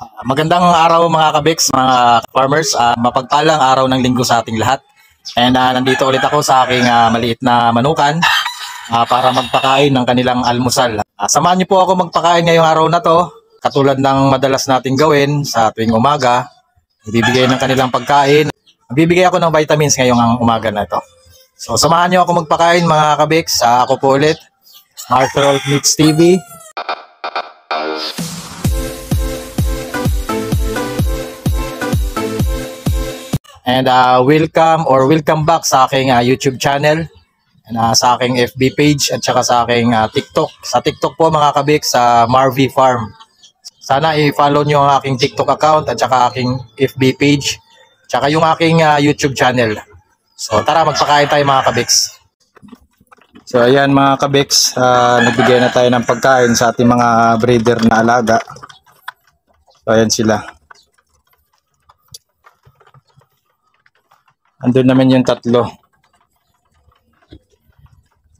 Magandang araw mga kabiks, mga farmers. Mapagpalang araw ng linggo sa ating lahat. And nandito ulit ako sa aking maliit na manukan para magpakain ng kanilang almusal. Samahan niyo po ako magpakain ngayong araw na to. Katulad ng madalas nating gawin sa tuwing umaga, ibibigay ng kanilang pagkain. Bibigay ako ng vitamins ngayong umaga na ito. So samahan niyo ako magpakain mga kabiks. Ako po ulit, Arthur Meets TV. And welcome back sa aking YouTube channel and sa aking FB page at saka sa aking TikTok. Sa TikTok po mga kabik sa Marvy Farm. Sana i-follow nyo ang aking TikTok account at saka aking FB page at saka yung aking YouTube channel. So tara magpakain tayo mga kabiks. So ayan mga kabiks, nagbigay na tayo ng pagkain sa ating mga breeder na alaga. So ayan sila. Andun naman yung tatlo.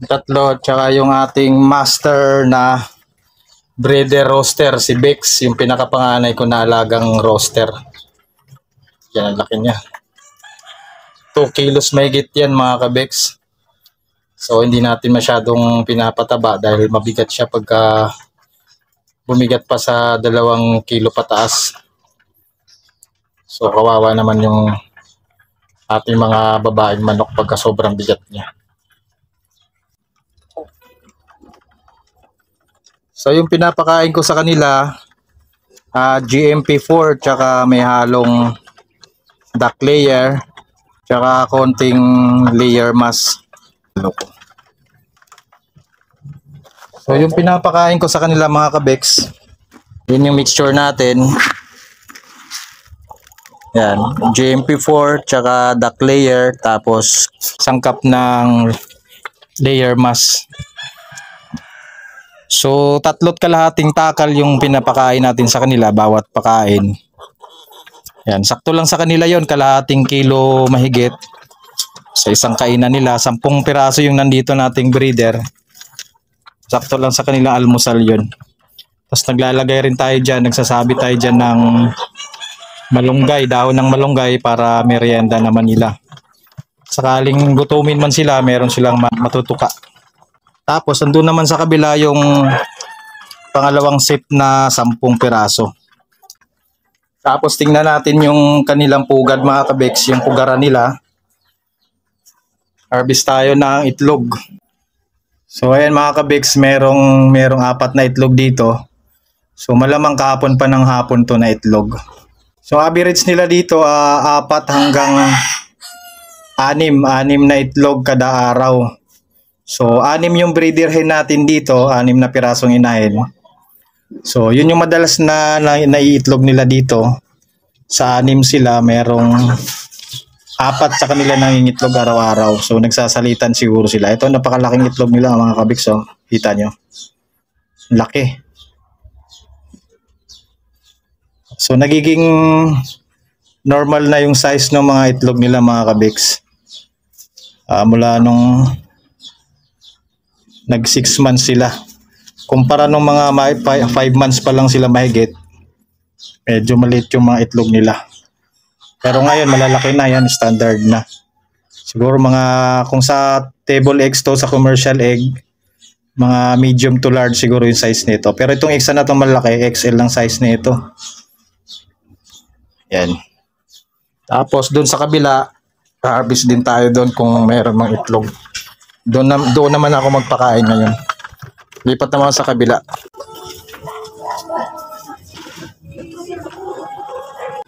Tatlo at saka yung ating master na breeder roaster, si Bex, yung pinakapanganay ko na alagang roaster. Yan ang laki niya. 2 kilos mahigit yan mga kabex. So hindi natin masyadong pinapataba dahil mabigat siya pagka bumigat pa sa 2 kilo pataas. So kawawa naman yung ating mga babaeng manok pagka sobrang bigat niya. So yung pinapakain ko sa kanila, GMP4 tsaka may halong duck layer tsaka konting layer mass. So yung pinapakain ko sa kanila mga kabeks, yun yung mixture natin. Yan, GMP4 tsaka duck layer tapos sangkap ng layer mass. So 3 kalahating takal yung pinapakain natin sa kanila bawat pakain. Yan, sakto lang sa kanila yon, kalahating kilo mahigit. Sa isang kainan nila, 10 piraso yung nandito nating breeder. Sakto lang sa kanila almusal yon. Tapos naglalagay rin tayo dyan, nagsasabi tayo dyan ng malunggay, dahon ng malunggay para merienda naman nila. Sakaling gutumin man sila, meron silang matutuka. Tapos andun naman sa kabila yung pangalawang set na 10 piraso. Tapos tingnan natin yung kanilang pugad mga kabeks, yung pugaran nila. Harvest tayo ng itlog. So ayan mga kabeks, merong 4 na itlog dito. So malamang kahapon pa ng hapon to na itlog. So average nila dito 4 hanggang 6 na itlog kada araw. So 6 yung breeder hen natin dito, 6 na pirasong inahin. So yun yung madalas na naiitlog nila dito. Sa 6 sila, merong 4 sa kanila nangingitlog araw-araw. So nagsasalitan siguro sila. Ito napakalaking itlog nila mga kabik. So kita nyo, laki. So nagiging normal na yung size ng mga itlog nila mga kabiks. Mula nung nag 6 months sila. Kumpara nung mga 5 months pa lang sila mahigit, medyo maliit yung mga itlog nila. Pero ngayon malalaki na yan, standard na. Siguro mga kung sa table eggs to, sa commercial egg, mga medium to large siguro yung size nito. Pero itong isa na itong malaki, XL lang size nito. Yan. Tapos doon sa kabila, harvest din tayo doon kung mayroon mang itlog. Doon naman ako magpakain ngayon. Lipat naman sa kabila.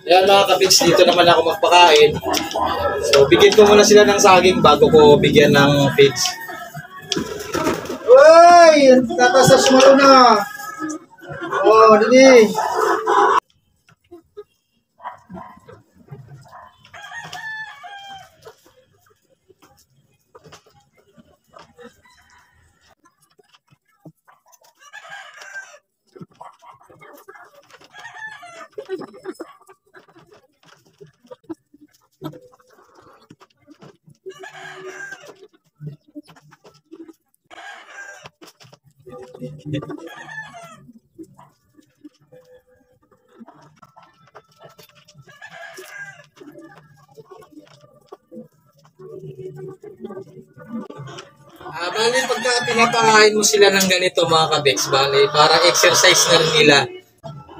Yan mga kabits, dito naman ako magpakain. So bigyan ko muna sila ng saging bago ko bigyan ng feeds. Uy! Tatasas mo na! Oh, dini! Bali, pagka pinapakain mo sila ng ganito mga kabeks, bali, para exercise na rin nila.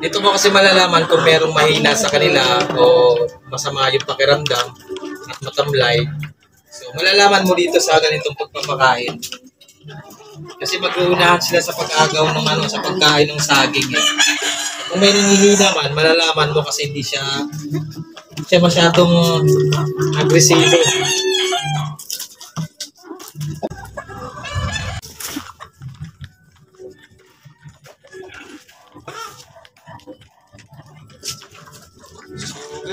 Dito mo kasi malalaman kung merong mahina sa kanila o masama yung pakiramdam at matamlay. So, malalaman mo dito sa ganitong pagpapakain. Kasi mag-uunahan sila sa pag-agaw ng sa pagkain ng saging eh. Kung may nanghihina man, malalaman mo kasi hindi siya masyadong agresibo.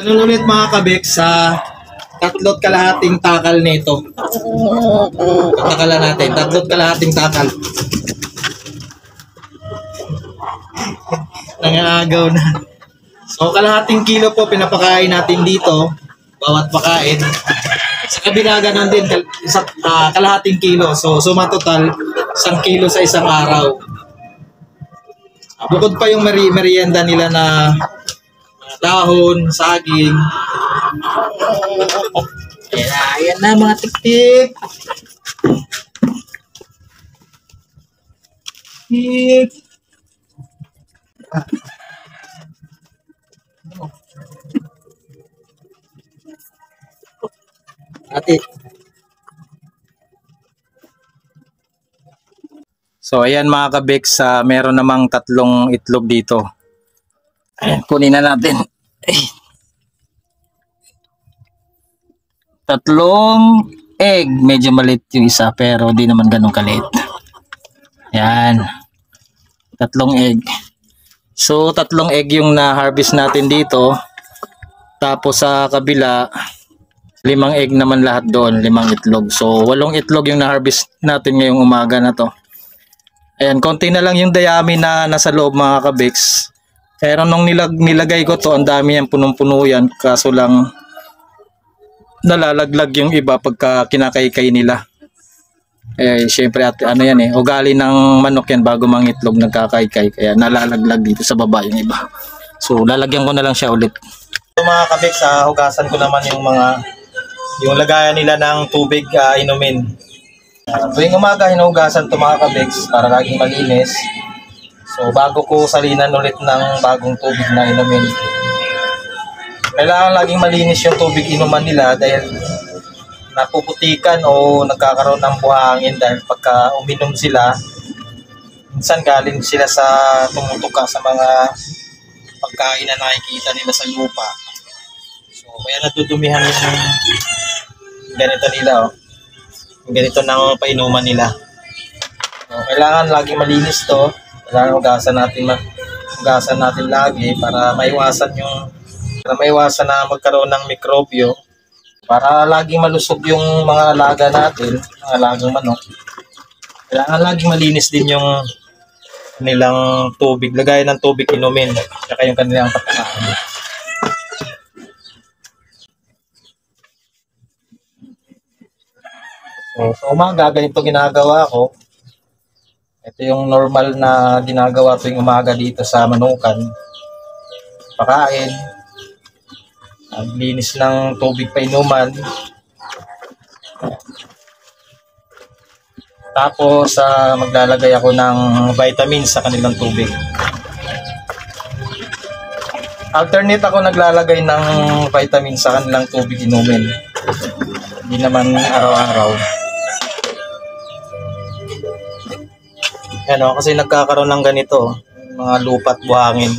Ganun ulit mga kabik sa 3 kalahating takal nito. Patakalan natin, 3 kalahating takal. Nangagaw na. So kalahating kilo po pinapakain natin dito, bawat pakain. Sa kabila ganun din, kalahating kilo. So suma total, 1 kilo sa isang araw. Bukod pa yung merienda nila na dahon, saging. Ayan na mga tik-tik. Tik. Ate. So ayan mga kabeks, meron namang 3 itlog dito. Ayan, kunin na natin. 3 egg. Medyo maliit yung isa pero di naman ganun kaliit. Ayan. 3 egg. So 3 egg yung na-harvest natin dito. Tapos sa kabila 5 egg naman lahat doon, 5 itlog. So 8 itlog yung na-harvest natin ngayong umaga na to. Ayan, konti na lang yung dayami na nasa loob mga kabeks. Pero nung nilagay ko to, ang dami yan, punong-puno yan. Kaso lang nalalaglag yung iba pagka kinakaykay nila. Eh, syempre ano yan eh, ugali ng manok yan bago mangitlog nagkakaykay. Kaya nalalaglag dito sa baba yung iba. So lalagyan ko na lang siya ulit. So mga kabeks, hugasan ko naman yung lagayan nila ng tubig inumin. Tuwing umaga hinugasan ito mga kabeks para laging malinis. So bago ko salinan ulit ng bagong tubig na inumin. Kailangan laging malinis yung tubig inuman nila dahil napuputikan o nagkakaroon ng buhangin dahil pagka uminom sila, minsan galing sila sa tumutuka sa mga pagkain na nakikita nila sa lupa. So kaya natudumihan yung ganito nila yung ganito ng painuman nila. So, kailangan laging malinis to. Kailangan hugasan natin lagi para maiwasan na magkaroon ng mikrobyo, para laging malusog yung mga alaga natin, mga alagang manok. Kailangan laging malinis din yung kanilang tubig, lagayan ng tubig inumin, saka yung kanilang pagkain. So, sa umaga, ganito ginagawa ko. Ito yung normal na ginagawa tuwing umaga dito sa manukan. Pakain. Linis ng tubig painuman. Tapos, maglalagay ako ng vitamins sa kanilang tubig. Alternate ako naglalagay ng vitamins sa kanilang tubig inumin. Hindi naman araw-araw. Kasi nagkakaroon ng ganito, mga lupa at buhangin,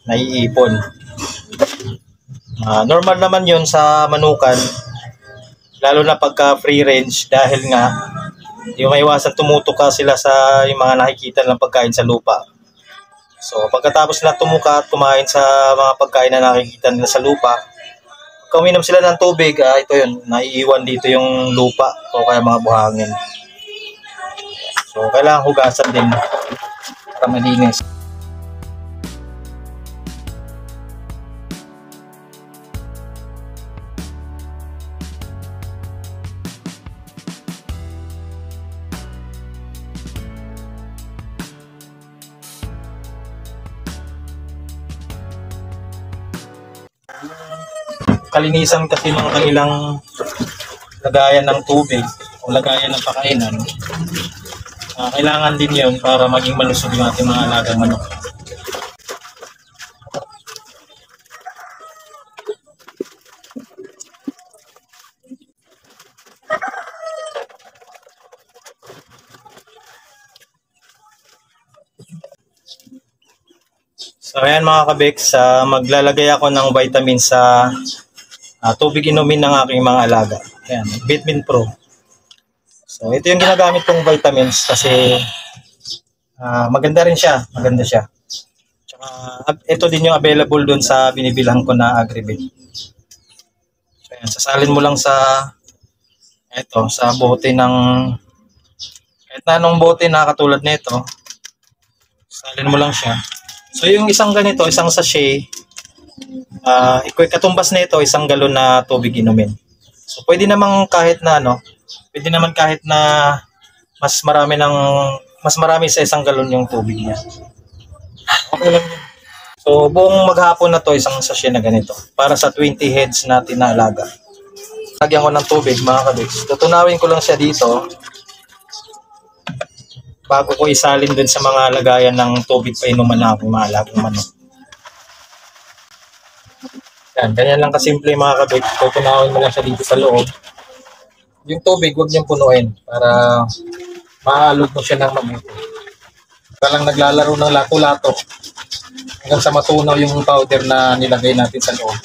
naiipon. Normal naman yun sa manukan, lalo na pagka free range dahil nga yung maiwasan tumutuka sila sa yung mga nakikita ng pagkain sa lupa. So pagkatapos na tumuka at kumain sa mga pagkain na nakikita nila sa lupa, kung uminom sila ng tubig, ito yun, naiiwan dito yung lupa o kaya mga buhangin. So, kailangan hugasan din para malinis. Kalinisan kasi ng kanilang lagayan ng tubig o kung lagayan ng pakainan, kailangan din yun para maging malusog yung ating mga alagang manok. So ayan mga kabeks, maglalagay ako ng vitamin sa tubig inumin ng aking mga alaga. Ayan, Vitamin Pro. So ito yung ginagamit kong vitamins kasi maganda rin siya, maganda siya. Tsaka ito din yung available doon sa binibilhan ko na Agribet. So ayan, sasalin mo lang sa bote ng kahit na anong bote na katulad nito. Salin mo lang siya. So yung isang ganito, isang sachet, katumbas nito, 1 galon na tubig inumin. So pwede naman kahit na mas marami sa 1 galon yung tubig niya. Okay lang yun. So buong maghapon na to, isang sachet na ganito para sa 20 heads natin na alaga. Lagyan ko ng tubig mga kabeks. Tutunawin ko lang siya dito bago ko isalin dun sa mga lagayan ng tubig pa inuman na aking mga alagang manok. Yan, ganyan lang kasimple mga kabeks. Tutunawin mo lang siya dito sa loob. Yung tubig, huwag niyong punuin para maalog mo siya ng mabuti. Parang naglalaro ng lato-lato hanggang sa matunaw yung powder na nilagay natin sa loob.